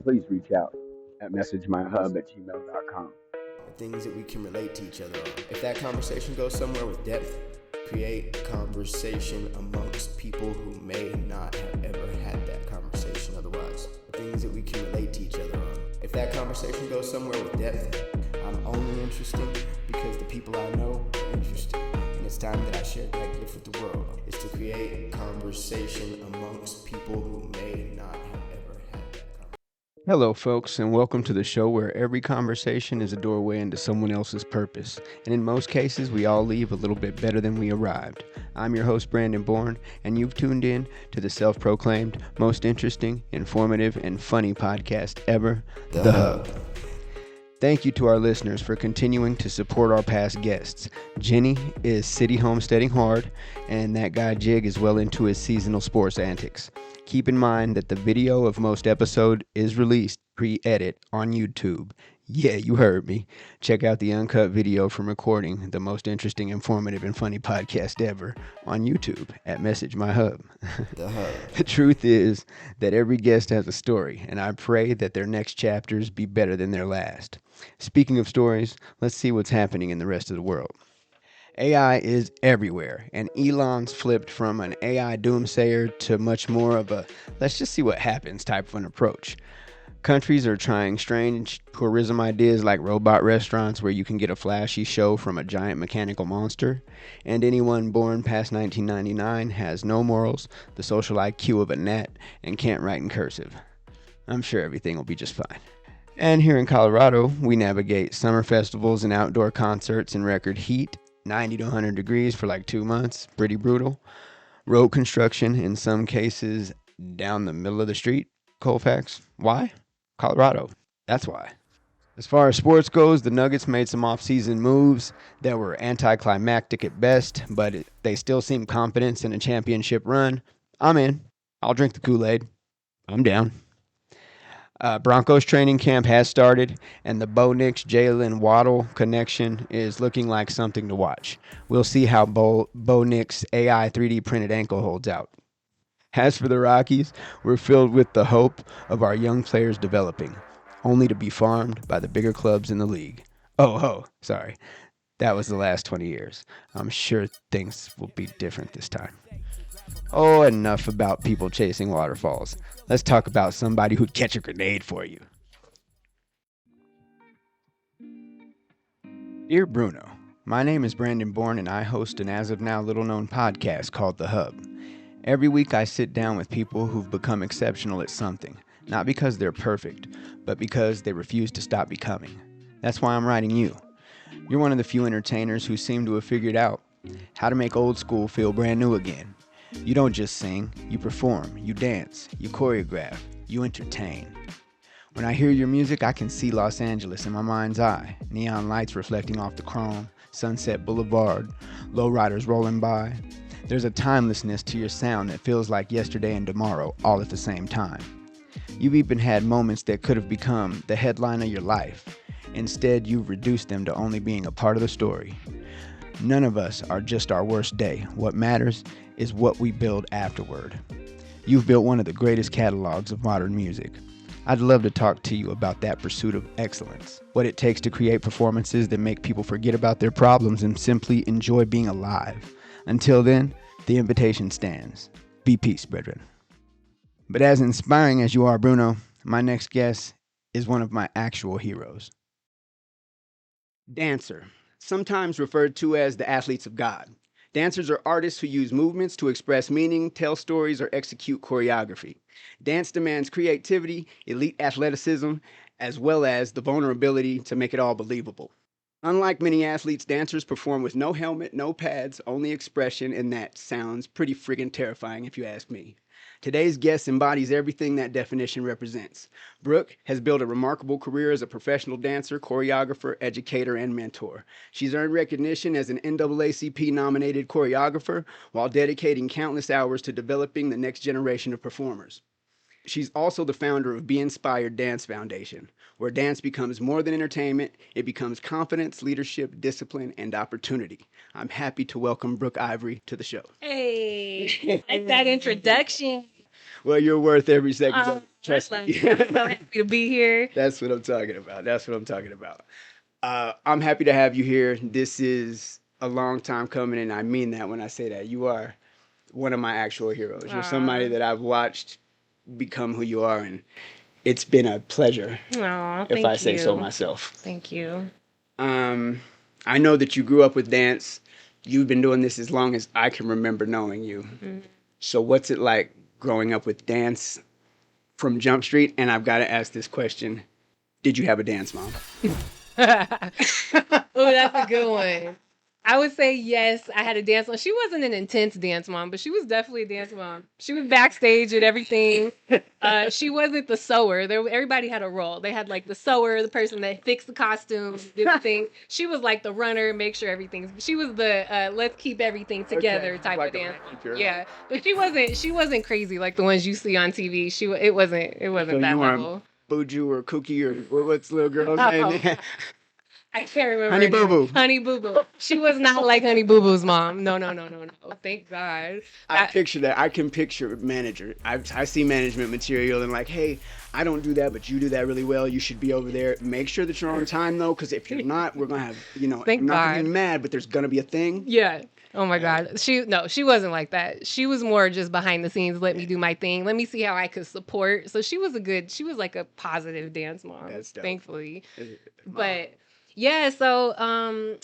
please reach out at messagemyhub@gmail.com. Things that we can relate to each other on. If that conversation goes somewhere with depth, create conversation amongst people who may not have ever had that conversation otherwise. Things that we can relate to each other on. If that conversation goes somewhere with depth, I'm only interesting because the people I know are interesting. And it's time that I share that gift with the world. Is to create conversation amongst people who may not have ever had that conversation. Hello, folks, and welcome to the show where every conversation is a doorway into someone else's purpose. And in most cases, we all leave a little bit better than we arrived. I'm your host, Brandon Bourne, and you've tuned in to the self-proclaimed most interesting, informative, and funny podcast ever, The Hub. Thank you to our listeners for continuing to support our past guests. Jenny is city homesteading hard, and that guy Jig is well into his seasonal sports antics. Keep in mind that the video of most episode is released pre-edit on YouTube. Yeah, you heard me. Check out the uncut video from recording the most interesting, informative, and funny podcast ever on YouTube at Message My Hub. The truth is that every guest has a story, and I pray that their next chapters be better than their last. Speaking of stories, let's see what's happening in the rest of the world. AI is everywhere, and Elon's flipped from an AI doomsayer to much more of a let's just see what happens type of an approach. Countries are trying strange tourism ideas like robot restaurants where you can get a flashy show from a giant mechanical monster, and anyone born past 1999 has no morals, the social IQ of a gnat, and can't write in cursive. I'm sure everything will be just fine. And here in Colorado, we navigate summer festivals and outdoor concerts in record heat, 90 to 100 degrees for like 2 months, pretty brutal. Road construction, in some cases, down the middle of the street. Colfax. Why? Colorado. That's why. As far as sports goes, the Nuggets made some off-season moves that were anticlimactic at best, but they still seem confident in a championship run. I'm in. I'll drink the Kool-Aid. I'm down. Broncos training camp has started, and the Bo Nix Jalen Waddle connection is looking like something to watch. We'll see how Bo Nix AI 3D printed ankle holds out. As for the Rockies, we're filled with the hope of our young players developing, only to be farmed by the bigger clubs in the league. Sorry. That was the last 20 years. I'm sure things will be different this time. Oh, enough about people chasing waterfalls. Let's talk about somebody who'd catch a grenade for you. Dear Bruno, my name is Brandon Bourne, and I host an as of now little known podcast called The Hub. Every week I sit down with people who've become exceptional at something, not because they're perfect, but because they refuse to stop becoming. That's why I'm writing you. You're one of the few entertainers who seem to have figured out how to make old school feel brand new again. You don't just sing, you perform, you dance, you choreograph, you entertain. When I hear your music, I can see Los Angeles in my mind's eye. Neon lights reflecting off the chrome, Sunset Boulevard, lowriders rolling by. There's a timelessness to your sound that feels like yesterday and tomorrow, all at the same time. You've even had moments that could have become the headline of your life. Instead, you've reduced them to only being a part of the story. None of us are just our worst day. What matters is what we build afterward. You've built one of the greatest catalogs of modern music. I'd love to talk to you about that pursuit of excellence, what it takes to create performances that make people forget about their problems and simply enjoy being alive. Until then, the invitation stands. Be peace, brethren. But as inspiring as you are, Bruno, my next guest is one of my actual heroes. Dancer, sometimes referred to as the athletes of God. Dancers are artists who use movements to express meaning, tell stories, or execute choreography. Dance demands creativity, elite athleticism, as well as the vulnerability to make it all believable. Unlike many athletes, dancers perform with no helmet, no pads, only expression, and that sounds pretty friggin' terrifying if you ask me. Today's guest embodies everything that definition represents. Brooke has built a remarkable career as a professional dancer, choreographer, educator, and mentor. She's earned recognition as an NAACP-nominated choreographer while dedicating countless hours to developing the next generation of performers. She's also the founder of B Inspired D.A.N.C.E Foundation, where dance becomes more than entertainment, it becomes confidence, leadership, discipline, and opportunity. I'm happy to welcome Brooke Ivory to the show. Hey, like that introduction. Well, you're worth every second. Trust I'm me. so happy to be here. That's what I'm talking about. That's what I'm talking about. I'm happy to have you here. This is a long time coming, and I mean that when I say that. You are one of my actual heroes. You're somebody that I've watched become who you are, and it's been a pleasure, Aw, if I thank say so you. myself. Thank you. I know that you grew up with dance. You've been doing this as long as I can remember knowing you. So what's it like growing up with dance from Jump Street? And I've got to ask this question. Did you have a dance mom? Oh, that's a good one. I would say yes, I had a dance mom. She wasn't an intense dance mom, but she was definitely a dance mom. She was backstage and everything. She wasn't the sewer. Everybody had a role. They had like the sewer, the person that fixed the costume, did the thing. She was like the runner, make sure everything's. She was the let's keep everything together type like of dance. manager. Yeah, but she wasn't crazy like the ones you see on TV. It wasn't So that you weren't level. Buju or Cookie or what's the little girl's name? I can't remember. Honey her name. Boo Boo. Honey Boo Boo. She was not like Honey Boo Boo's mom. No. Thank God. I picture that. I can picture manager. I see management material and like, hey, I don't do that, but you do that really well. You should be over there. Make sure that you're on time though, because if you're not, we're gonna have, Thank I'm not gonna God. be mad, but there's gonna be a thing. Yeah. Oh my God. She wasn't like that. She was more just behind the scenes. Let me do my thing. Let me see how I could support. So she was like a positive dance mom. That's dope. Thankfully. But yeah, so I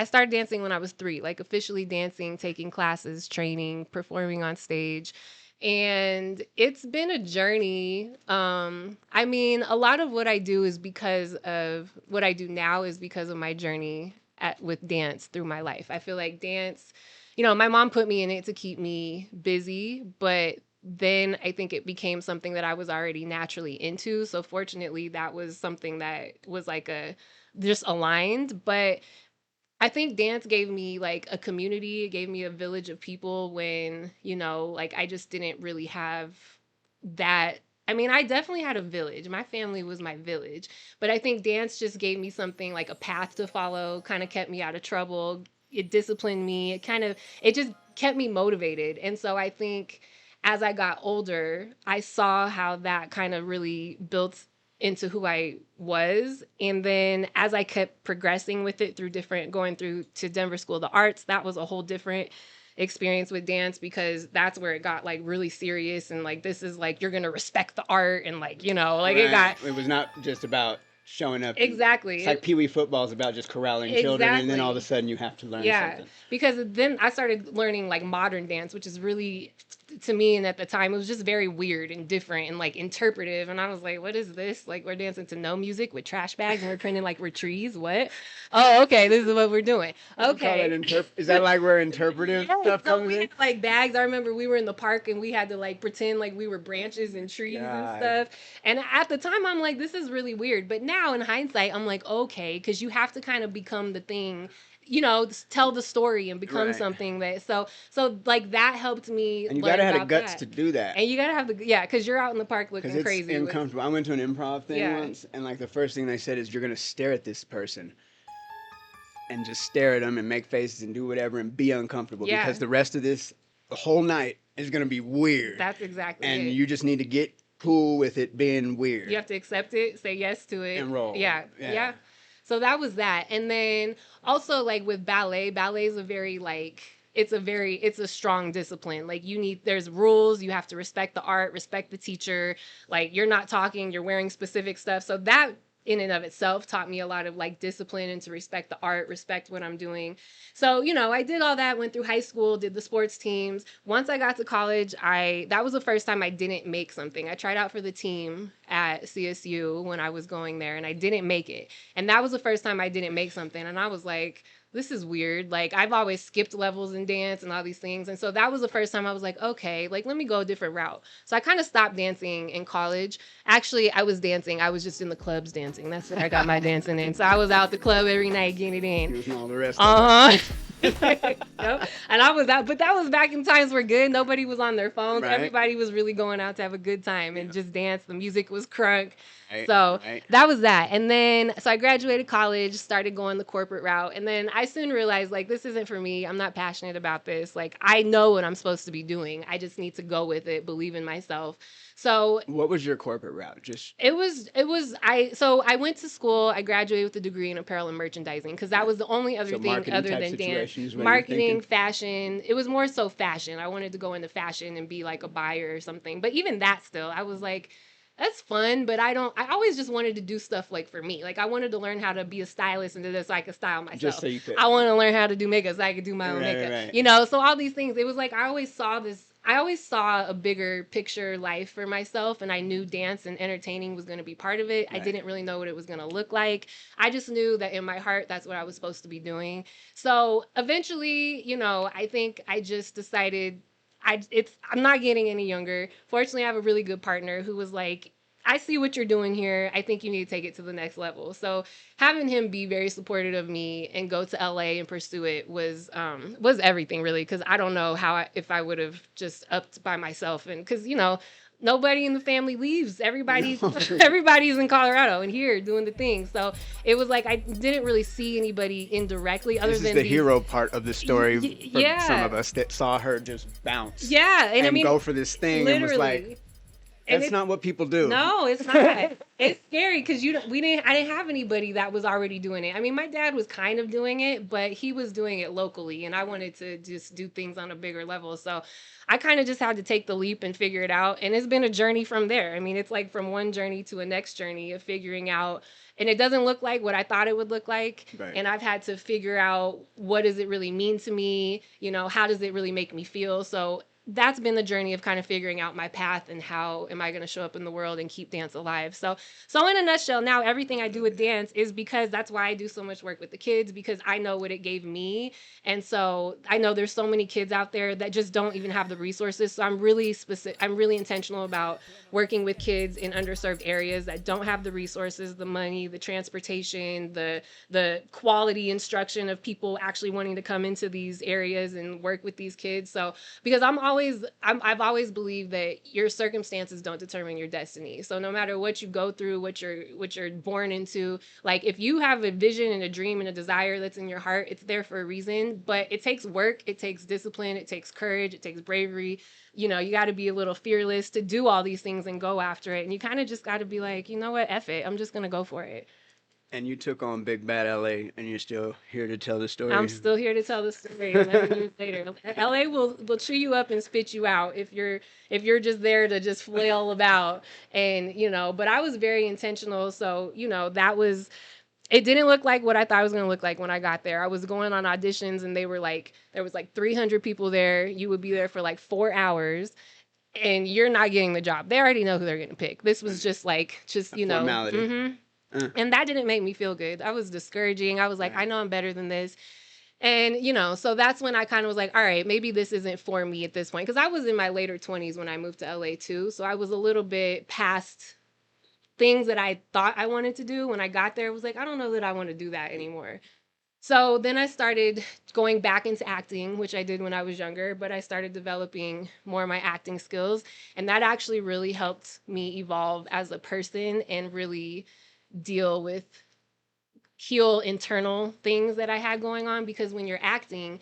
started dancing when I was 3, like officially dancing, taking classes, training, performing on stage. And it's been a journey. I mean, a lot of what I do is because of what I do now is because of my journey with dance through my life. I feel like dance, my mom put me in it to keep me busy, but then I think it became something that I was already naturally into. So fortunately, that was something that was like just aligned. But I think dance gave me like a community. It gave me a village of people when, like I just didn't really have that. I mean, I definitely had a village. My family was my village. But I think dance just gave me something like a path to follow, kind of kept me out of trouble. It disciplined me. It just kept me motivated. And so I think as I got older, I saw how that kind of really built into who I was. And then as I kept progressing with it going through to Denver School of the Arts, that was a whole different experience with dance because that's where it got like really serious and like this is like you're gonna respect the art and like like Right. It was not just about showing up. Exactly. It's like Pee Wee football is about just corralling children, and then all of a sudden you have to learn something. Because then I started learning like modern dance, which is really to me, and at the time it was just very weird and different and like interpretive, and I was like, what is this? Like we're dancing to no music with trash bags and we're pretending like we're trees. What? Oh, okay, this is what we're doing. Okay. Is that like where interpretive stuff comes we in? had like bags. I remember we were in the park and we had to like pretend like we were branches and trees and stuff. And at the time I'm like, this is really weird. But now in hindsight, I'm like, okay, because you have to kind of become the thing, tell the story and become something that so like that helped me. And you gotta have the guts to do that. And you gotta have because you're out in the park looking it's crazy. Uncomfortable. I went to an improv thing once, and like the first thing they said is you're gonna stare at this person. And just stare at them and make faces and do whatever and be uncomfortable because the rest of the whole night is going to be weird. That's exactly it. And it. You just need to get cool with it being weird. You have to accept it, say yes to it. And roll. Yeah. So that was that. And then also like with ballet is a very like, it's a strong discipline. Like there's rules, you have to respect the art, respect the teacher. Like you're not talking, you're wearing specific stuff. So that in and of itself taught me a lot of like discipline and to respect the art, respect what I'm doing. So, I did all that, went through high school, did the sports teams. Once I got to college, that was the first time I didn't make something. I tried out for the team at CSU when I was going there and I didn't make it. And that was the first time I didn't make something. And I was like, this is weird. Like I've always skipped levels in dance and all these things. And so that was the first time I was like, okay, like let me go a different route. So I kind of stopped dancing in college. Actually, I was dancing. I was just in the clubs dancing. That's where I got my dancing in. So I was out the club every night getting it in. And all the rest of it. Yep. And I was out, but that was back in times were good. Nobody was on their phones. Right. Everybody was really going out to have a good time and just dance. The music was crunk. Right, So right. that was that. And then, so I graduated college, started going the corporate route. And then I soon realized, like, this isn't for me. I'm not passionate about this. Like, I know what I'm supposed to be doing. I just need to go with it, believe in myself. So What was your corporate route? Just I went to school. I graduated with a degree in apparel and merchandising because that was the only other so thing marketing other type than dance. situations when you're Marketing, thinking. fashion. It was more so fashion. I wanted to go into fashion and be like a buyer or something. But even that still, I was like, that's fun, but I always just wanted to do stuff like for me. Like I wanted to learn how to be a stylist and do this so I could style myself. Just so you could. I wanted to learn how to do makeup so I could do my own Right, makeup. right. You know, so all these things. It was like I always saw a bigger picture life for myself, and I knew dance and entertaining was going to be part of it. I Right. didn't really know what it was going to look like. I just knew that in my heart, that's what I was supposed to be doing. So eventually, you know, I think I just decided I'm not getting any younger. Fortunately, I have a really good partner who was like, I see what you're doing here. I think you need to take it to the next level. So having him be very supportive of me and go to LA and pursue it was everything really. Cause I don't know if I would have just upped by myself. And cause you know, nobody in the family leaves. Everybody's in Colorado and here doing the thing. So it was like, I didn't really see anybody indirectly other This than is the hero part of the story for yeah. some of us that saw her just bounce. Yeah. And I mean, go for this thing literally. and was like, that's not what people do. No, it's not. It's scary because I didn't have anybody that was already doing it. I mean, my dad was kind of doing it, but he was doing it locally, and I wanted to just do things on a bigger level. So I kind of just had to take the leap and figure it out. And it's been a journey from there. I mean, it's like from one journey to a next journey of figuring out, and it doesn't look like what I thought it would look like. Right. And I've had to figure out, what does it really mean to me? You know, how does it really make me feel? So that's been the journey of kind of figuring out my path and how am I going to show up in the world and keep dance alive. So in a nutshell, now everything I do with dance is because that's why I do so much work with the kids, because I know what it gave me. And so I know there's so many kids out there that just don't even have the resources. So I'm really intentional about working with kids in underserved areas that don't have the resources, the money, the transportation, the quality instruction of people actually wanting to come into these areas and work with these kids. So because I've always believed that your circumstances don't determine your destiny. So no matter what you go through, what you're born into, like if you have a vision and a dream and a desire that's in your heart, it's there for a reason. But it takes work, it takes discipline, it takes courage, it takes bravery. You know, you got to be a little fearless to do all these things and go after it. And you kind of just got to be like, you know what, F it, I'm just gonna go for it. And you took on Big Bad LA, and you're still here to tell the story. I'm still here to tell the story 11 years later. LA will chew you up and spit you out if you're just there to just flail about. And you know, but I was very intentional. So you know, it didn't look like what I thought it was going to look like when I got there. I was going on auditions and there was like 300 people there. You would be there for like 4 hours and you're not getting the job. They already know who they're going to pick. This was just you know. Formality. Mm-hmm. And that didn't make me feel good. That was discouraging. I was like, I know I'm better than this. And, you know, so that's when I kind of was like, all right, maybe this isn't for me at this point. Because I was in my later 20s when I moved to LA too. So I was a little bit past things that I thought I wanted to do. When I got there, I was like, I don't know that I want to do that anymore. So then I started going back into acting, which I did when I was younger, but I started developing more of my acting skills. And that actually really helped me evolve as a person and really heal internal things that I had going on, because when you're acting,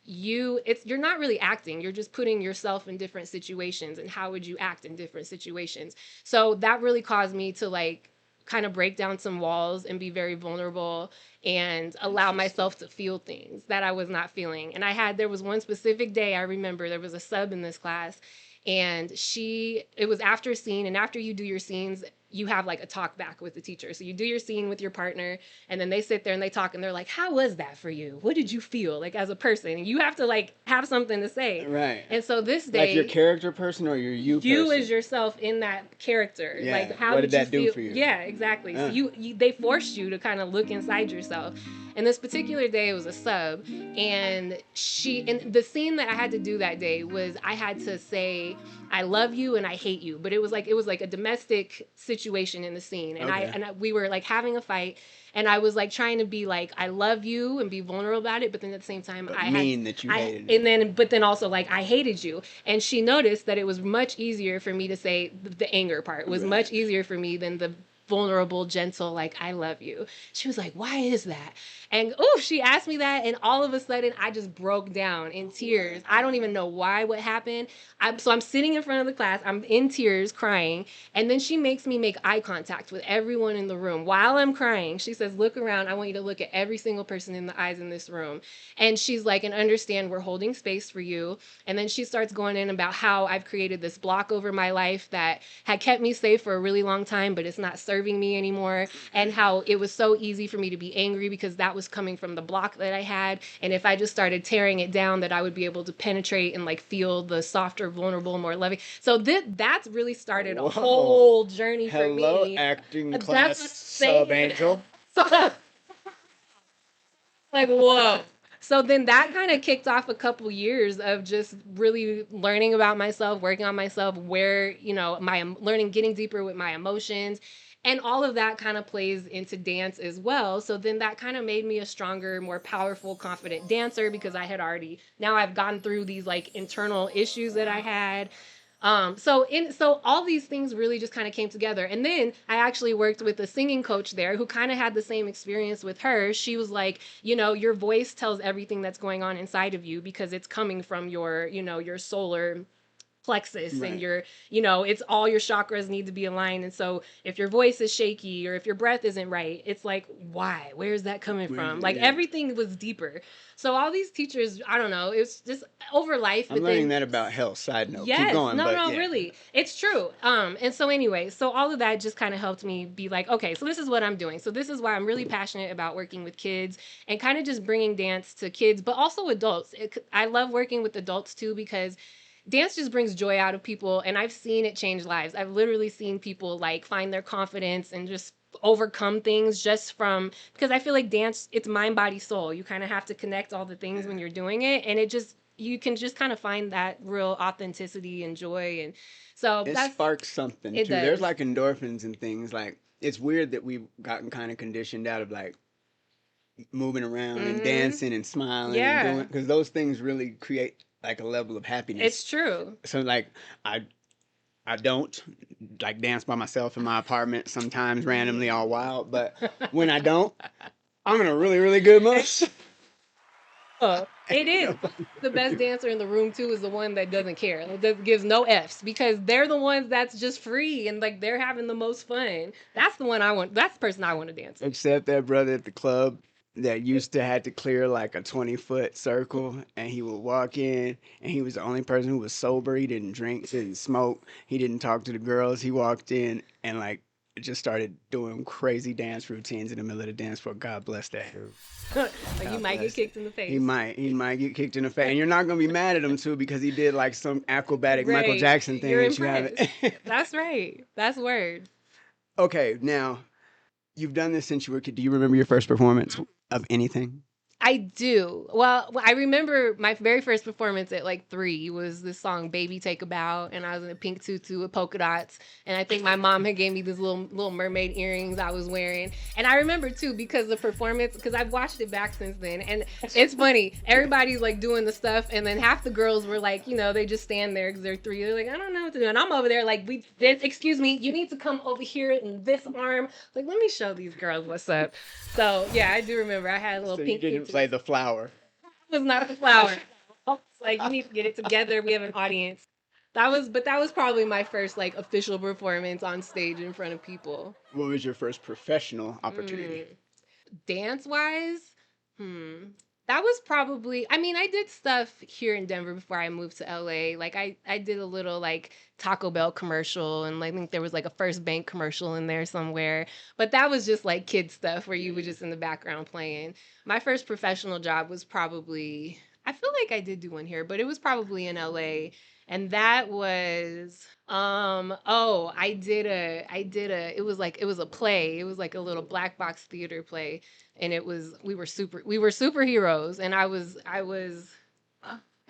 you're not really acting, you're just putting yourself in different situations, and how would you act in different situations. So that really caused me to like kind of break down some walls and be very vulnerable and allow myself to feel things that I was not feeling. And there was one specific day I remember, there was a sub in this class, and it was after a scene, and after you do your scenes, you have like a talk back with the teacher. So you do your scene with your partner, and then they sit there and they talk, and they're like, how was that for you? What did you feel like as a person? And you have to like have something to say. Right. And so this day, like your character person or your you person? As yourself in that character. Yeah. Like how what did that you do feel? for you? Yeah, exactly. So they forced you to kind of look inside yourself. And this particular day, it was a sub, and the scene that I had to do that day was I had I love you and I hate you. But it was like a domestic situation in the scene. And Okay. we were like having a fight, and I was like trying to be like, I love you and be vulnerable about it, but then at the same time But mean that you hated it. and then but then also like I hated you. And she noticed that it was much easier for me to say the anger part was much easier for me than the vulnerable, gentle, like, I love you. She was like, why is that? And oh, she asked me that, and all of a sudden I just broke down in tears. I don't even know why, what happened. I'm sitting in front of the class, I'm in tears, crying, and then she makes me make eye contact with everyone in the room while I'm crying. She says, look around, I want you to look at every single person in the eyes in this room. And she's like, and understand we're holding space for you. And then she starts going in about how I've created this block over my life that had kept me safe for a really long time, but it's not serving me anymore. And how it was so easy for me to be angry because that was coming from the block that I had. And if I just started tearing it down, that I would be able to penetrate and like feel the softer, vulnerable, more loving. So that's really started a whole journey for me. Hello, acting That's class what I'm saying. sub angel. So, like, whoa. So then that kind of kicked off a couple years of just really learning about myself, working on myself, where, my learning, getting deeper with my emotions. And all of that kind of plays into dance as well. So then that kind of made me a stronger, more powerful, confident dancer because now I've gone through these like internal issues that I had. So all these things really just kind of came together. And then I actually worked with a singing coach there who kind of had the same experience with her. She was like, your voice tells everything that's going on inside of you because it's coming from your solar plexus, Right. and it's all your chakras need to be aligned. And so if your voice is shaky or if your breath isn't right, it's like, why? Where's that coming from? Like everything was deeper. So all these teachers, I don't know, it's just over life. I'm learning that about health. Side note. Yes, Keep going. no, really, it's true. And so anyway, so all of that just kind of helped me be like, okay, so this is what I'm doing. So this is why I'm really passionate about working with kids and kind of just bringing dance to kids, but also adults. I love working with adults too because dance just brings joy out of people, and I've seen it change lives. I've literally seen people like find their confidence and just overcome things just from, because I feel like dance, it's mind, body, soul. You kind of have to connect all the things when you're doing it, and you can just kind of find that real authenticity and joy. And so it that sparks something too. There's like endorphins and things. Like, it's weird that we've gotten kind of conditioned out of like moving around and dancing and smiling and doing, because those things really create like a level of happiness. It's true. So like I don't like dance by myself in my apartment sometimes randomly all wild, but when I don't, I'm in a really, really good mood. It is. The best dancer in the room too is the one that doesn't care. That gives no F's because they're the ones that's just free and like they're having the most fun. That's the one I want. That's the person I want to dance with. Except that brother at the club that used to had to clear like a 20-foot circle, and he would walk in and he was the only person who was sober. He didn't drink, didn't smoke, he didn't talk to the girls. He walked in and like just started doing crazy dance routines in the middle of the dance floor. God bless that dude. Like you might get kicked in the face. He might get kicked in the face, and you're not gonna be mad at him too because he did like some acrobatic Michael Jackson thing You're that you haven't. That's right. That's word. Okay, now you've done this since you were a kid. Do you remember your first performance of anything? I do. Well, I remember my very first performance at like 3 was this song "Baby Take a Bow," and I was in a pink tutu with polka dots, and I think my mom had gave me these little mermaid earrings I was wearing. And I remember too because the performance, because I've watched it back since then, and it's funny. Everybody's like doing the stuff, and then half the girls were like, they just stand there because they're 3. They're like, I don't know what to do, and I'm over there like, excuse me, you need to come over here in this arm. Like, let me show these girls what's up. So yeah, I do remember I had a little pink. You didn't play the flower. It was not the flower. It's like, you need to get it together. We have an audience. That was probably my first like official performance on stage in front of people. What was your first professional opportunity? Dance wise, that was probably, I did stuff here in Denver before I moved to LA. Like I did a little like Taco Bell commercial, and I think there was like a First Bank commercial in there somewhere. But that was just like kid stuff where you were just in the background playing. My first professional job was probably, I feel like I did do one here, but it was probably in LA. And that was it was a play. It was like a little black box theater play, and we were superheroes, and I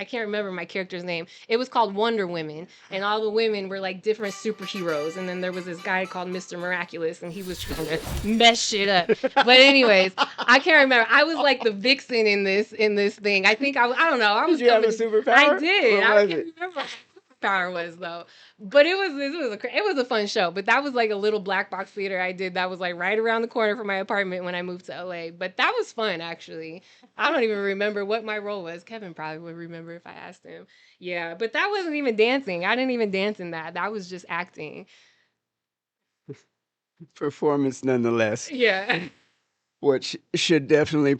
I can't remember my character's name. It was called Wonder Women, and all the women were like different superheroes. And then there was this guy called Mr. Miraculous, and he was trying to mess shit up. But anyways, I can't remember. I was like the vixen in this thing. I think I don't know. I was. Did you have a superpower? I did. What I was can't it? remember what my power was though. But it was a fun show. But that was like a little black box theater I did that was like right around the corner from my apartment when I moved to LA. But that was fun actually. I don't even remember what my role was. Kevin probably would remember if I asked him. Yeah, but that wasn't even dancing. I didn't even dance in that. That was just acting. Performance nonetheless. Yeah. Which should definitely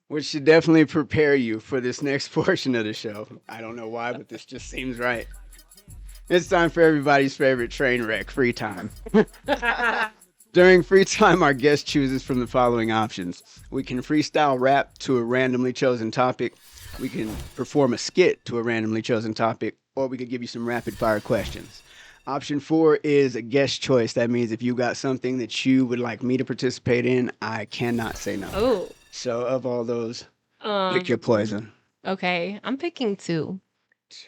which should definitely prepare you for this next portion of the show. I don't know why, but this just seems right. It's time for everybody's favorite train wreck, free time. During free time, our guest chooses from the following options. We can freestyle rap to a randomly chosen topic. We can perform a skit to a randomly chosen topic, or we could give you some rapid fire questions. Option 4 is a guest choice. That means if you got something that you would like me to participate in, I cannot say no. Oh. So of all those, pick your poison. Okay, I'm picking 2.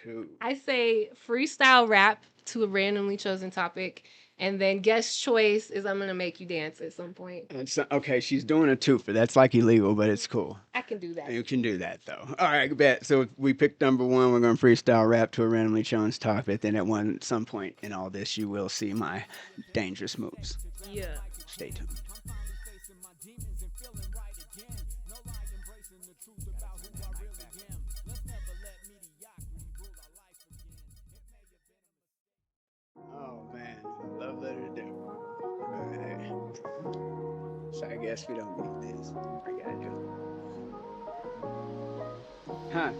2. I say freestyle rap to a randomly chosen topic, and then guest choice is I'm gonna make you dance at some point. Okay, she's doing a twofer. That's like illegal, but it's cool. I can do that. You can do that though. All right, bet. So we picked number 1. We're gonna freestyle rap to a randomly chosen topic. Then at some point in all this, you will see my dangerous moves. Yeah. Stay tuned. Oh man, love letter to Denver. All right. So I guess we don't need this. I gotta do it. Huh.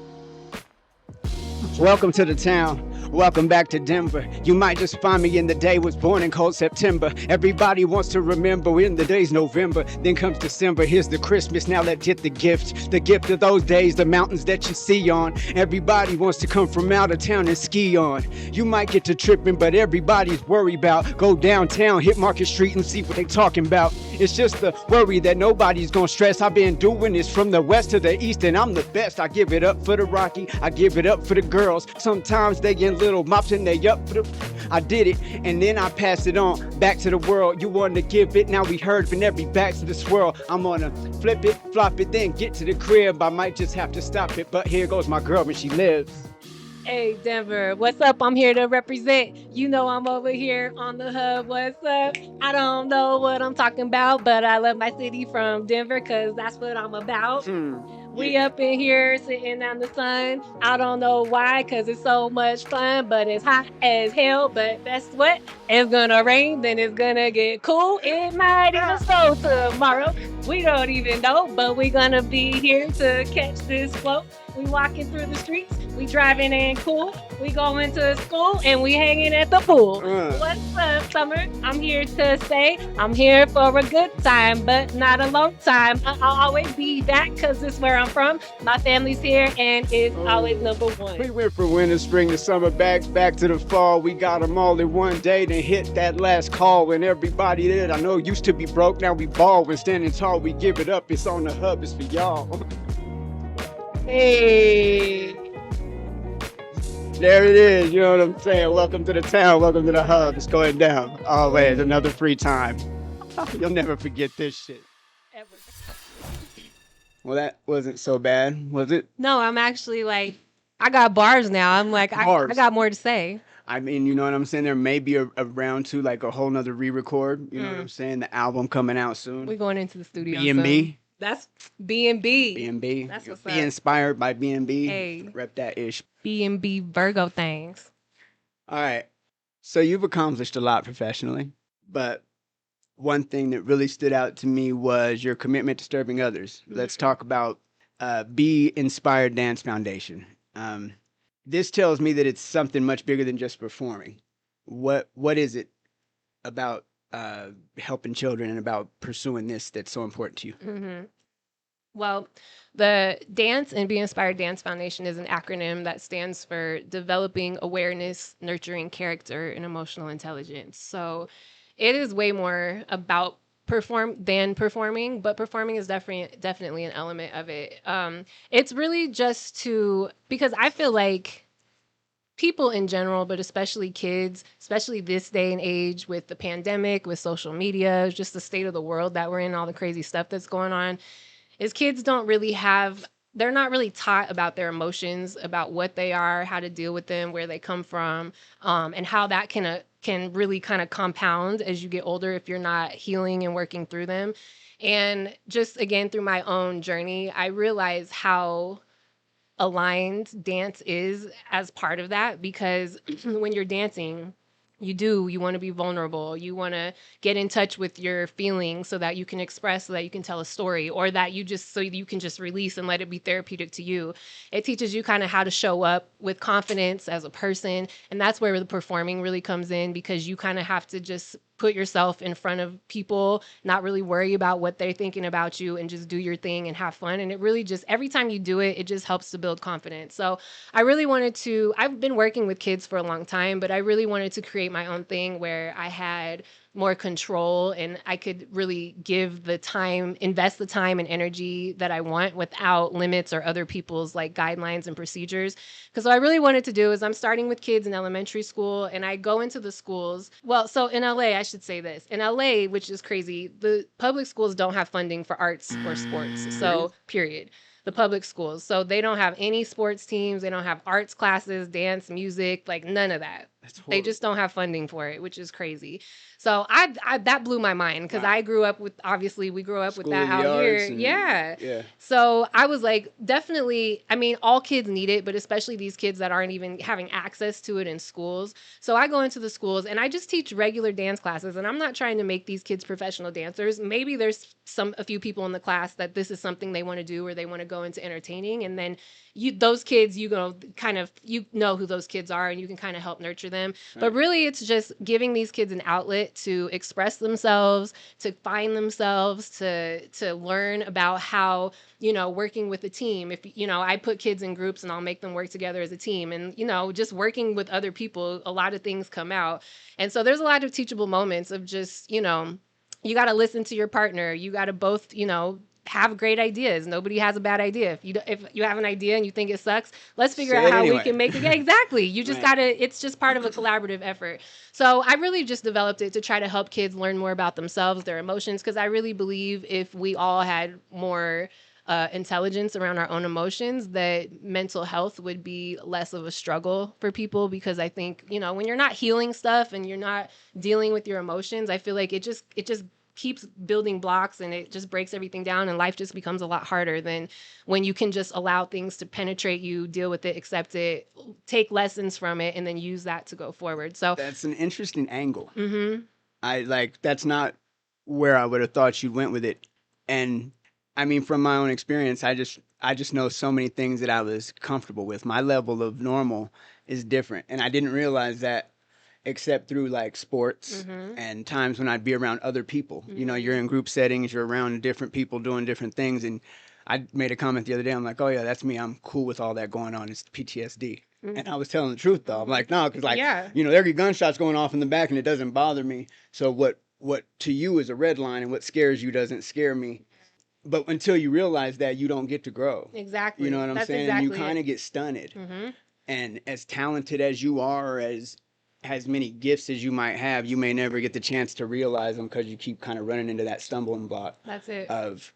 Welcome to the town. Welcome back to Denver. You might just find me in the day was born in cold September. Everybody wants to remember when the day's November. Then comes December. Here's the Christmas. Now let's get the gift. The gift of those days, the mountains that you see on. Everybody wants to come from out of town and ski on. You might get to tripping, but everybody's worried about. Go downtown, hit Market Street and see what they talking about. It's just the worry that nobody's gonna stress. I've been doing this from the west to the east and I'm the best. I give it up for the Rocky. I give it up for the girls. Sometimes they get little mops and they up for the. I did it and then I pass it on back to the world. You wanted to give it, now we heard from every back to the swirl. I'm gonna flip it, flop it, then get to the crib. I might just have to stop it, but here goes my girl when she lives. Hey Denver, what's up? I'm here to represent. You know I'm over here on the hub. What's up? I don't know what I'm talking about, but I love my city from Denver because that's what I'm about. We up in here sitting on the sun. I don't know why, because it's so much fun, but it's hot as hell. But that's what? It's gonna rain, then it's gonna get cool. It might even snow tomorrow. We don't even know, but we're gonna be here to catch this flow. We walking through the streets, we driving in cool. We going to school and we hanging at the pool. What's up, summer? I'm here to stay. I'm here for a good time, but not a long time. I'll always be back because this is where I'm from. My family's here and it's always number 1. We went from winter, spring to summer, back to the fall. We got them all in one day, then hit that last call. When everybody that I know used to be broke, now we ball. When standing tall, we give it up. It's on the hub, it's for y'all. Hey. There it is, you know what I'm saying? Welcome to the town, welcome to the hub. It's going down. Always another free time. You'll never forget this shit. Ever. Well, that wasn't so bad, was it? No, I'm actually like, I got bars now. I'm like, I got more to say. I mean, you know what I'm saying? There may be a round 2, like a whole nother re-record. You know what I'm saying? The album coming out soon. We're going into the studio B&B. That's B&B. B&B. That's what's up. Be inspired by B&B. Hey. Rep that ish. B&B Virgo things. All right. So you've accomplished a lot professionally, but one thing that really stood out to me was your commitment to serving others. Let's talk about B Inspired D.A.N.C.E Foundation. This tells me that it's something much bigger than just performing. What is it about helping children and about pursuing this that's so important to you? Well, the Dance and Be Inspired D.A.N.C.E Foundation is an acronym that stands for Developing Awareness, Nurturing Character, and Emotional Intelligence. So it is way more about performing, but performing is definitely an element of it. It's really just to, because I feel like people in general, but especially kids, especially this day and age with the pandemic, with social media, just the state of the world that we're in, all the crazy stuff that's going on, is kids don't really have, they're not really taught about their emotions, about what they are, how to deal with them, where they come from, and how that can really kind of compound as you get older if you're not healing and working through them. And just again, through my own journey, I realize how aligned dance is as part of that, because when you're dancing, you want to be vulnerable, you want to get in touch with your feelings so that you can express, so that you can tell a story, or that you just, so you can just release and let it be therapeutic to you. It teaches you kind of how to show up with confidence as a person, and that's where the performing really comes in, because you kind of have to just put yourself in front of people, not really worry about what they're thinking about you, and just do your thing and have fun. And it really just, every time you do it, it just helps to build confidence. So I really wanted to, I've been working with kids for a long time, but I really wanted to create my own thing where I had more control and I could really give the time, invest the time and energy that I want without limits or other people's like guidelines and procedures. Because what I really wanted to do is, I'm starting with kids in elementary school, and I go into the schools. Well, so in LA, I should say this. In LA, which is crazy, the public schools don't have funding for arts or sports. So, period. The public schools. So they don't have any sports teams. They don't have arts classes, dance, music, like none of that. They just don't have funding for it, which is crazy. So I that blew my mind, because I grew up with, obviously we grew up with that out here. Yeah. So I was like, definitely, I mean, all kids need it, but especially these kids that aren't even having access to it in schools. So I go into the schools and I just teach regular dance classes, and I'm not trying to make these kids professional dancers. Maybe there's a few people in the class that this is something they want to do, or they want to go into entertaining, and then those kids, you know who those kids are, and you can kind of help nurture them. Right. But really, it's just giving these kids an outlet to express themselves, to find themselves, to learn about how, working with a team. If, I put kids in groups and I'll make them work together as a team, and, just working with other people, a lot of things come out. And so there's a lot of teachable moments of just, you got to listen to your partner. You got to both, have great ideas. Nobody has a bad idea. If you have an idea and you think it sucks, let's figure out how we can make it. Yeah, exactly. You just gotta, it's just part of a collaborative effort. So I really just developed it to try to help kids learn more about themselves, their emotions, because I really believe if we all had more intelligence around our own emotions, that mental health would be less of a struggle for people. Because I think, when you're not healing stuff and you're not dealing with your emotions, I feel like it just keeps building blocks, and it just breaks everything down, and life just becomes a lot harder than when you can just allow things to penetrate you, deal with it, accept it, take lessons from it, and then use that to go forward. So that's an interesting angle. That's not where I would have thought you went with it. And I mean, from my own experience, I just know so many things that I was comfortable with. My level of normal is different, and I didn't realize that except through like sports and times when I'd be around other people. You're in group settings, you're around different people doing different things. And I made a comment the other day. I'm like, oh yeah, that's me. I'm cool with all that going on. It's PTSD. And I was telling the truth though. I'm like, no, because there be gunshots going off in the back and it doesn't bother me. So what to you is a red line, and what scares you doesn't scare me. But until you realize that, you don't get to grow. Exactly. You know what I'm saying? Exactly. And you kind of get stunted. And as talented as you are, as many gifts as you might have, you may never get the chance to realize them, because you keep kind of running into that stumbling block. That's it. Of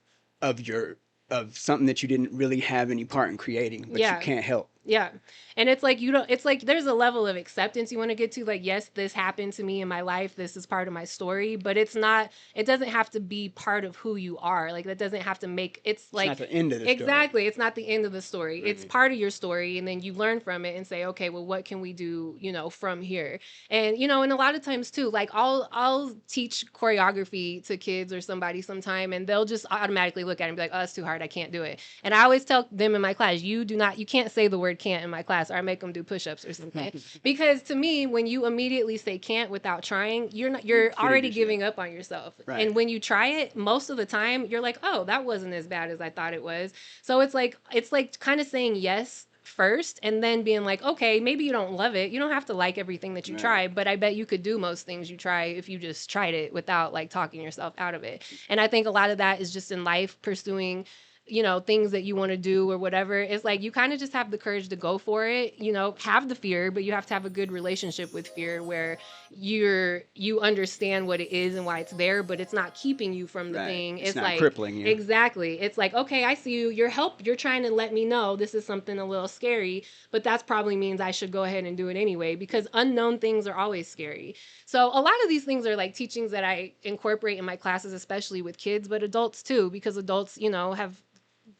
something that you didn't really have any part in creating, but you can't help. Yeah. And it's like, it's like there's a level of acceptance you want to get to. Like, yes, this happened to me in my life. This is part of my story, but it doesn't have to be part of who you are. Like, that doesn't have to make, it's like, not the end of the story. Exactly. It's not the end of the story. It's part of your story. And then you learn from it and say, okay, well, what can we do, from here? And, and a lot of times too, like I'll teach choreography to kids or somebody sometime, and they'll just automatically look at it and be like, oh, it's too hard. I can't do it. And I always tell them in my class, you can't say the word can't in my class, or I make them do push-ups or something. Because to me, when you immediately say can't without trying, you're already giving up on yourself. Right. And when you try it, most of the time you're like, oh, that wasn't as bad as I thought it was. So it's like kind of saying yes first and then being like, okay, maybe you don't love it. You don't have to like everything that you try, but I bet you could do most things you try if you just tried it without like talking yourself out of it. And I think a lot of that is just in life pursuing, you know, things that you want to do or whatever. It's like you kind of just have the courage to go for it, you know, have the fear, but you have to have a good relationship with fear where you understand what it is and why it's there, but it's not keeping you from the thing. It's not like crippling you. Exactly. It's like, okay, I see you. You're trying to let me know this is something a little scary, but that's probably means I should go ahead and do it anyway, because unknown things are always scary. So a lot of these things are like teachings that I incorporate in my classes, especially with kids, but adults too, because adults, you know, have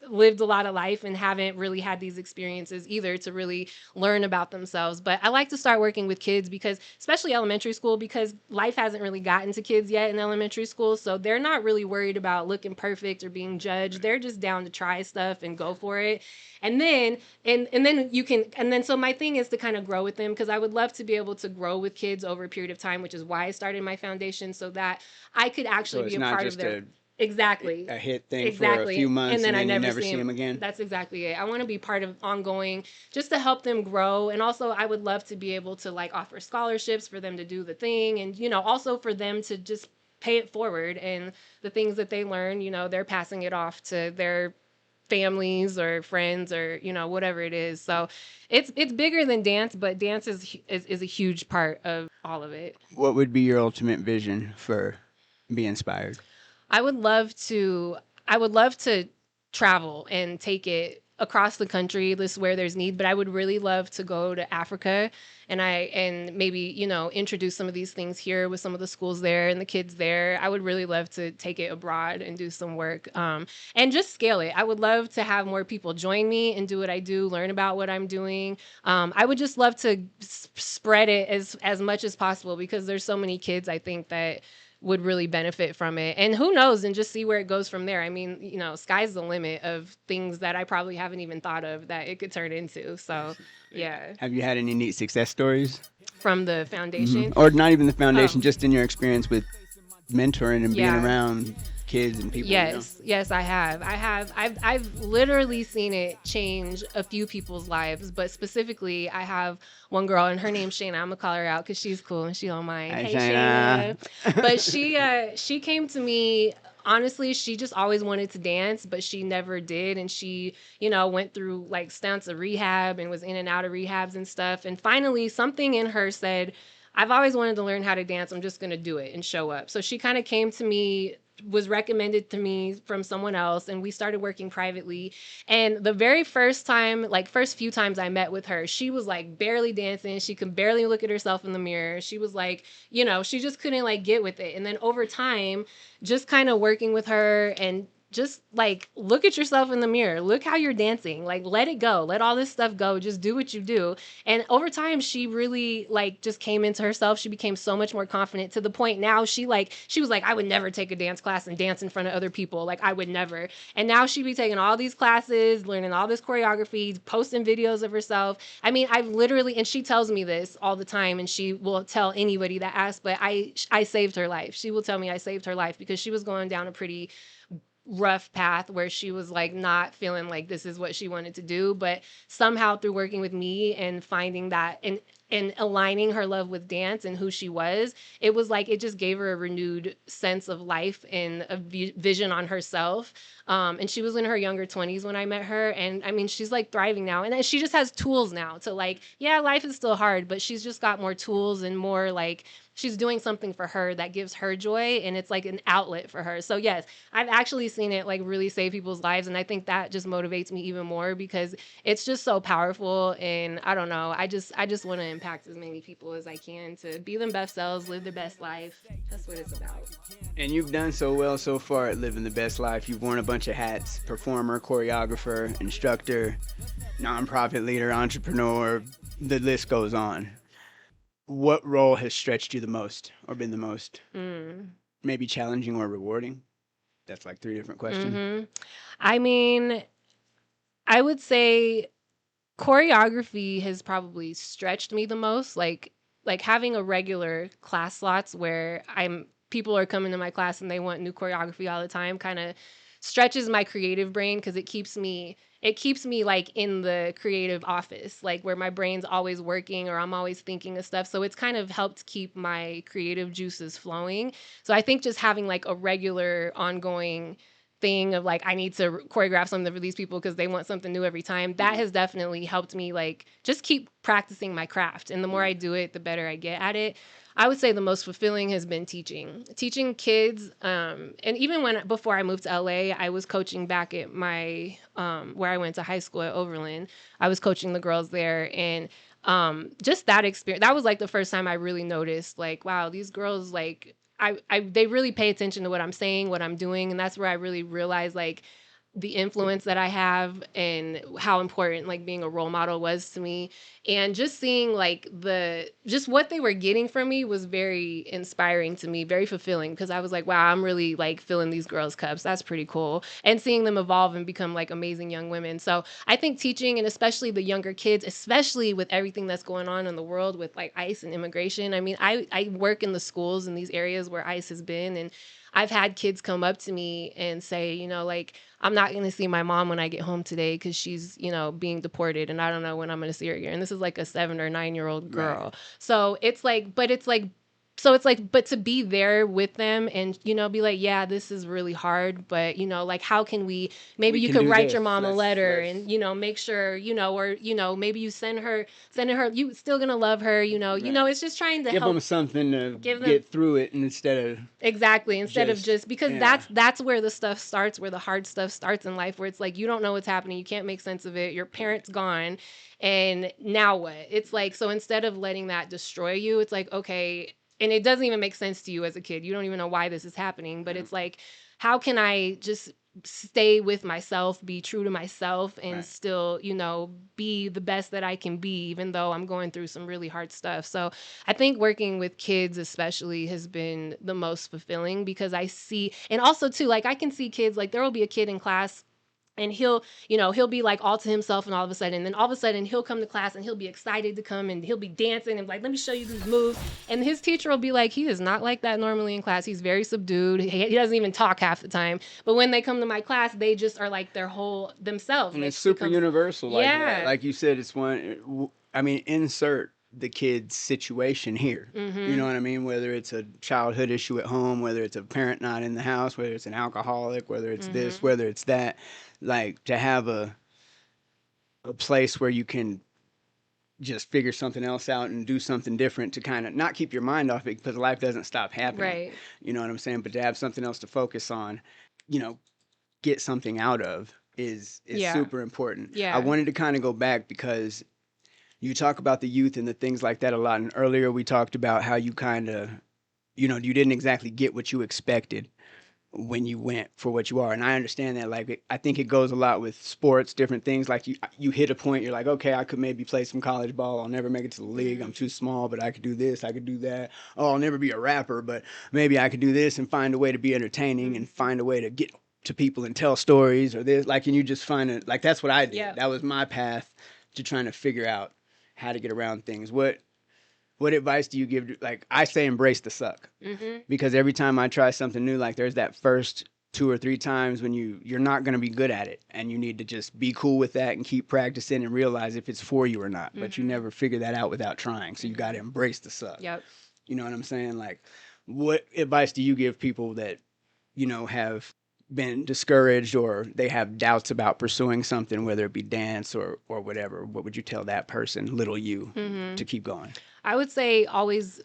lived a lot of life and haven't really had these experiences either to really learn about themselves. But I like to start working with kids because, especially elementary school, because life hasn't really gotten to kids yet in elementary school. So they're not really worried about looking perfect or being judged. They're just down to try stuff and go for it. And then, and then you can, and then, so my thing is to kind of grow with them, because I would love to be able to grow with kids over a period of time, which is why I started my foundation, so that I could actually be a part of their. Exactly. A hit thing for a few months and then I never see him again. That's exactly it. I want to be part of ongoing, just to help them grow. And also I would love to be able to like offer scholarships for them to do the thing. And, you know, also for them to just pay it forward, and the things that they learn, you know, they're passing it off to their families or friends or, you know, whatever it is. So it's bigger than dance, but dance is a huge part of all of it. What would be your ultimate vision for Be Inspired? I would love to travel and take it across the country, this where there's need, but I would really love to go to Africa and maybe, you know, introduce some of these things here with some of the schools there and the kids there. I would really love to take it abroad and do some work, and just scale it. I would love to have more people join me and do what I do, learn about what I'm doing. I would just love to spread it as much as possible, because there's so many kids, I think, that would really benefit from it. And who knows, and just see where it goes from there. I mean, you know, sky's the limit of things that I probably haven't even thought of that it could turn into. So, yeah. Have you had any neat success stories? From the foundation? Mm-hmm. Or not even the foundation, just in your experience with mentoring and being around kids and people. Yes, you know? Yes, I have. I've literally seen it change a few people's lives, but specifically I have one girl, and her name's Shayna. I'm gonna call her out because she's cool and she don't mind. Hi, hey Shayna. But she came to me. Honestly, she just always wanted to dance, but she never did. And she, you know, went through like stunts of rehab and was in and out of rehabs and stuff. And finally, something in her said, I've always wanted to learn how to dance. I'm just going to do it and show up. So she kind of came to me, was recommended to me from someone else, and we started working privately. And the very first time, like first few times I met with her, she was like barely dancing. She could barely look at herself in the mirror. She was like, you know, she just couldn't like get with it. And then over time, just kind of working with her and just like look at yourself in the mirror, look how you're dancing, like let it go, let all this stuff go, just do what you do. And over time she really like just came into herself. She became so much more confident, to the point now she was like, I would never take a dance class and dance in front of other people, like I would never. And now she be taking all these classes, learning all this choreography, posting videos of herself. I mean, I've literally, and she tells me this all the time, and she will tell anybody that asks, but I saved her life. She will tell me I saved her life, because she was going down a pretty rough path where she was like not feeling like this is what she wanted to do, but somehow through working with me and finding that and aligning her love with dance and who she was, it was like it just gave her a renewed sense of life and a vision on herself. And she was in her younger 20s when I met her, and I mean she's like thriving now, and she just has tools now to like, yeah, life is still hard, but she's just got more tools and more like she's doing something for her that gives her joy, and it's like an outlet for her. So yes, I've actually seen it like really save people's lives, and I think that just motivates me even more, because it's just so powerful. And I don't know, I just want to impact as many people as I can to be their best selves, live their best life. That's what it's about. And you've done so well so far at living the best life. You've worn a bunch of hats: performer, choreographer, instructor, nonprofit leader, entrepreneur, the list goes on. What role has stretched you the most, or been the most maybe challenging or rewarding? That's like 3 different questions. Mm-hmm. I mean, I would say choreography has probably stretched me the most. Like having a regular class slots where people are coming to my class and they want new choreography all the time kind of stretches my creative brain because it keeps me like in the creative office, like where my brain's always working or I'm always thinking of stuff. So it's kind of helped keep my creative juices flowing. So I think just having like a regular ongoing thing of like I need to choreograph something for these people because they want something new every time, that has definitely helped me like just keep practicing my craft. And the more I do it, the better I get at it. I would say the most fulfilling has been teaching kids. And even before I moved to LA, I was coaching back at my where I went to high school at Overland. I was coaching the girls there, and just that experience, that was like the first time I really noticed like, wow, these girls like they really pay attention to what I'm saying, what I'm doing, and that's where I really realized like the influence that I have and how important like being a role model was to me. And just seeing like just what they were getting from me was very inspiring to me, very fulfilling, because I was like, wow, I'm really like filling these girls' cups. That's pretty cool. And seeing them evolve and become like amazing young women. So I think teaching, and especially the younger kids, especially with everything that's going on in the world with like ICE and immigration. I mean, I work in the schools in these areas where ICE has been, and I've had kids come up to me and say, you know, like, I'm not going to see my mom when I get home today because she's, you know, being deported and I don't know when I'm going to see her again. And this is like a 7 or 9 year old girl. Right. So it's like, but to be there with them and, you know, be like, yeah, this is really hard, but, you know, like, how can maybe you could write your mom a letter and, you know, make sure, you know, or, you know, maybe you sending her, you still going to love her, you know, it's just trying to give help them something to get through it instead of because that's where the stuff starts, where the hard stuff starts in life, where it's like, you don't know what's happening. You can't make sense of it. Your parent's gone. And now what? It's like, so instead of letting that destroy you, it's like, okay, and it doesn't even make sense to you as a kid. You don't even know why this is happening, but it's like, how can I just stay with myself, be true to myself, and still, you know, be the best that I can be, even though I'm going through some really hard stuff. So I think working with kids especially has been the most fulfilling, because I see, and also too, like I can see kids, like there will be a kid in class and he'll be like all to himself, and all of a sudden he'll come to class and he'll be excited to come and he'll be dancing and like, let me show you these moves. And his teacher will be like, he is not like that normally in class. He's very subdued. He doesn't even talk half the time. But when they come to my class, they just are like their whole themselves. And like, it's super universal. Like that. Like you said, it's insert the kid's situation here. You know what I mean? Whether it's a childhood issue at home, whether it's a parent not in the house, whether it's an alcoholic, whether it's this, whether it's that, like to have a place where you can just figure something else out and do something different to kind of not keep your mind off it, because life doesn't stop happening. Right. You know what I'm saying? But to have something else to focus on, you know, get something out of is super important. Yeah. I wanted to kind of go back because you talk about the youth and the things like that a lot. And earlier we talked about how you kind of, you know, you didn't exactly get what you expected when you went for what you are. And I understand that. Like, I think it goes a lot with sports, different things. Like you hit a point, you're like, okay, I could maybe play some college ball. I'll never make it to the league. I'm too small, but I could do this. I could do that. Oh, I'll never be a rapper, but maybe I could do this and find a way to be entertaining and find a way to get to people and tell stories or this. Like, and you just find it. Like, that's what I did. Yeah. That was my path to trying to figure out how to get around things. What advice do you give? Like, I say embrace the suck. Because every time I try something new, like there's that first 2 or 3 times when you're not going to be good at it, and you need to just be cool with that and keep practicing and realize if it's for you or not. But you never figure that out without trying. So you got to embrace the suck. Yep. You know what I'm saying? Like, what advice do you give people that, you know, have been discouraged or they have doubts about pursuing something, whether it be dance or whatever? What would you tell that person, little you, to keep going? I would say always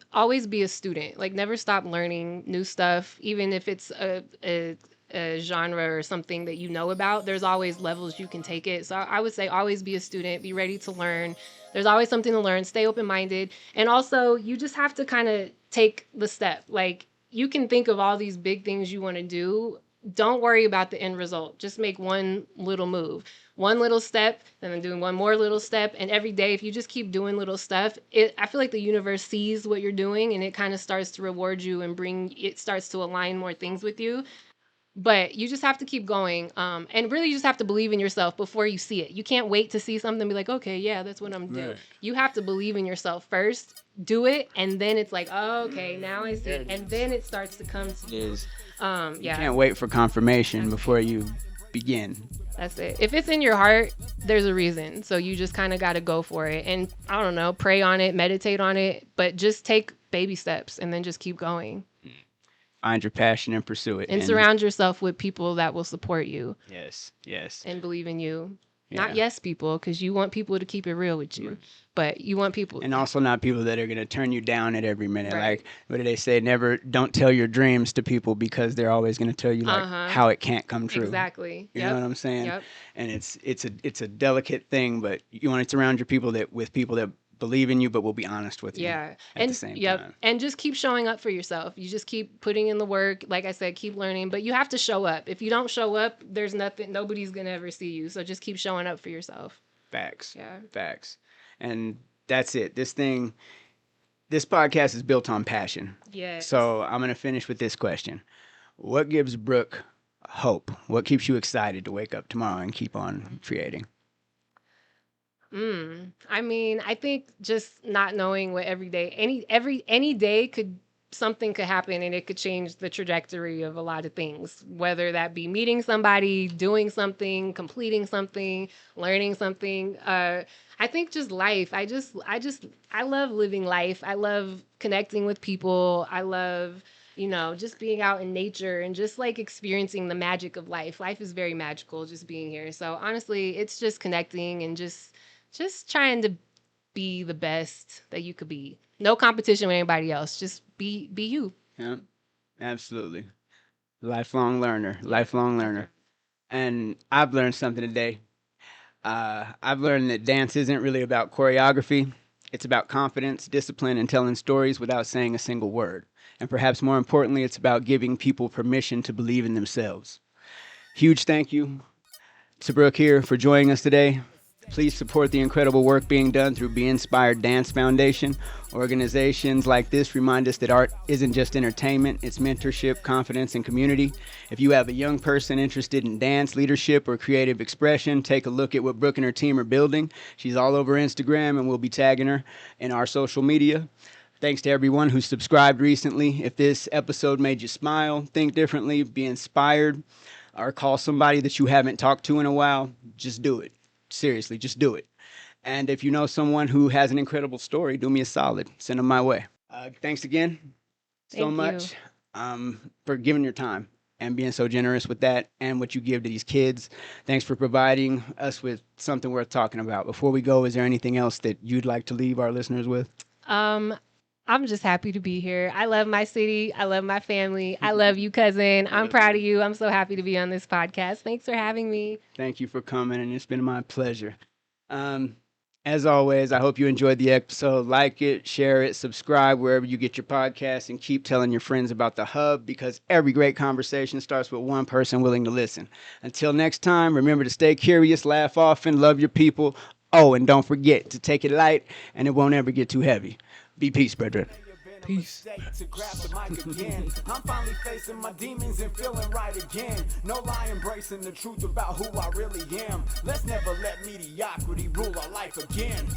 be a student. Like, never stop learning new stuff, even if it's a genre or something that you know about. There's always levels you can take it. So I would say always be a student, be ready to learn. There's always something to learn, stay open-minded. And also, you just have to kind of take the step. Like, you can think of all these big things you want to do. Don't worry about the end result. Just make one little move, one little step, and then doing one more little step. And every day, if you just keep doing little stuff, I feel like the universe sees what you're doing, and it kind of starts to reward you and it starts to align more things with you. But you just have to keep going. And really you just have to believe in yourself before you see it. You can't wait to see something and be like, okay, yeah, that's what I'm doing. Right. You have to believe in yourself first, do it, and then it's like, oh, okay, now I see it. And then it starts to come to you. Is Yeah. you can't wait for confirmation before you begin. That's it. If it's in your heart, there's a reason. So you just kind of got to go for it. And I don't know, pray on it, meditate on it, but just take baby steps and then just keep going. Find your passion and pursue it. And surround yourself with people that will support you. Yes. And believe in you. Yeah. Not yes people, because you want people to keep it real with you. But you want people. And also not people that are going to turn you down at every minute. Right. Like, what do they say? Don't tell your dreams to people because they're always going to tell you like how it can't come true. Exactly. You know what I'm saying? Yep. And it's a delicate thing, but you want to surround your people with people that believe in you but will be honest with you. Yeah. At the same time. And just keep showing up for yourself. You just keep putting in the work. Like I said, keep learning, but you have to show up. If you don't show up, there's nobody's going to ever see you. So just keep showing up for yourself. Facts. Yeah. Facts. And that's it. This podcast is built on passion. Yeah. So I'm going to finish with this question. What gives Brooke hope? What keeps you excited to wake up tomorrow and keep on creating? I mean, I think just not knowing what any day something could happen and it could change the trajectory of a lot of things, whether that be meeting somebody, doing something, completing something, learning something. I think just life. I love living life. I love connecting with people. I love, just being out in nature and just like experiencing the magic of life. Life is very magical just being here. So honestly, it's just connecting and just trying to be the best that you could be. No competition with anybody else. Just be you. Yeah, absolutely. Lifelong learner. And I've learned something today. I've learned that dance isn't really about choreography. It's about confidence, discipline, and telling stories without saying a single word. And perhaps more importantly, it's about giving people permission to believe in themselves. Huge thank you to Brooke here for joining us today. Please support the incredible work being done through B Inspired D.A.N.C.E Foundation. Organizations like this remind us that art isn't just entertainment, it's mentorship, confidence, and community. If you have a young person interested in dance, leadership, or creative expression, take a look at what Brooke and her team are building. She's all over Instagram, and we'll be tagging her in our social media. Thanks to everyone who subscribed recently. If this episode made you smile, think differently, be inspired, or call somebody that you haven't talked to in a while, just do it. Seriously, just do it. And if you know someone who has an incredible story, do me a solid. Send them my way. Thanks again so much for giving your time and being so generous with that and what you give to these kids. Thanks for providing us with something worth talking about. Before we go, is there anything else that you'd like to leave our listeners with? I'm just happy to be here. I love my city. I love my family. I love you, cousin. I'm proud of you. I'm so happy to be on this podcast. Thanks for having me. Thank you for coming, and it's been my pleasure. As always, I hope you enjoyed the episode. Like it, share it, subscribe wherever you get your podcasts, and keep telling your friends about The Hub, because every great conversation starts with one person willing to listen. Until next time, remember to stay curious, laugh often, love your people. Oh, and don't forget to take it light, and it won't ever get too heavy. Be peace, brethren. Peace. To grab the mic again. I'm finally facing my demons and feeling right again. No lie, embracing the truth about who I really am. Let's never let mediocrity rule our life again.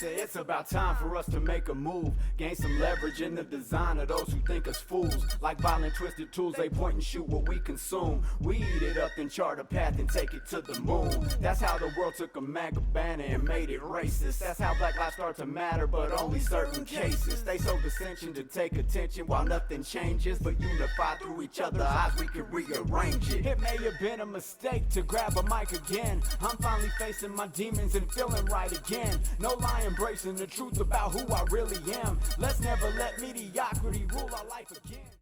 It's about time for us to make a move. Gain some leverage in the design of those who think us fools. Like violent twisted tools, they point and shoot what we consume. We eat it up and chart a path and take it to the moon. That's how the world took a MAGA banner and made it racist. That's how black lives start to matter, but only certain cases. They so dissension to take attention while nothing changes, but unified through each other's eyes we can rearrange it. It may have been a mistake to grab a mic again. I'm finally facing my demons and feeling right again. No lie, embracing the truth about who I really am. Let's never let mediocrity rule our life again.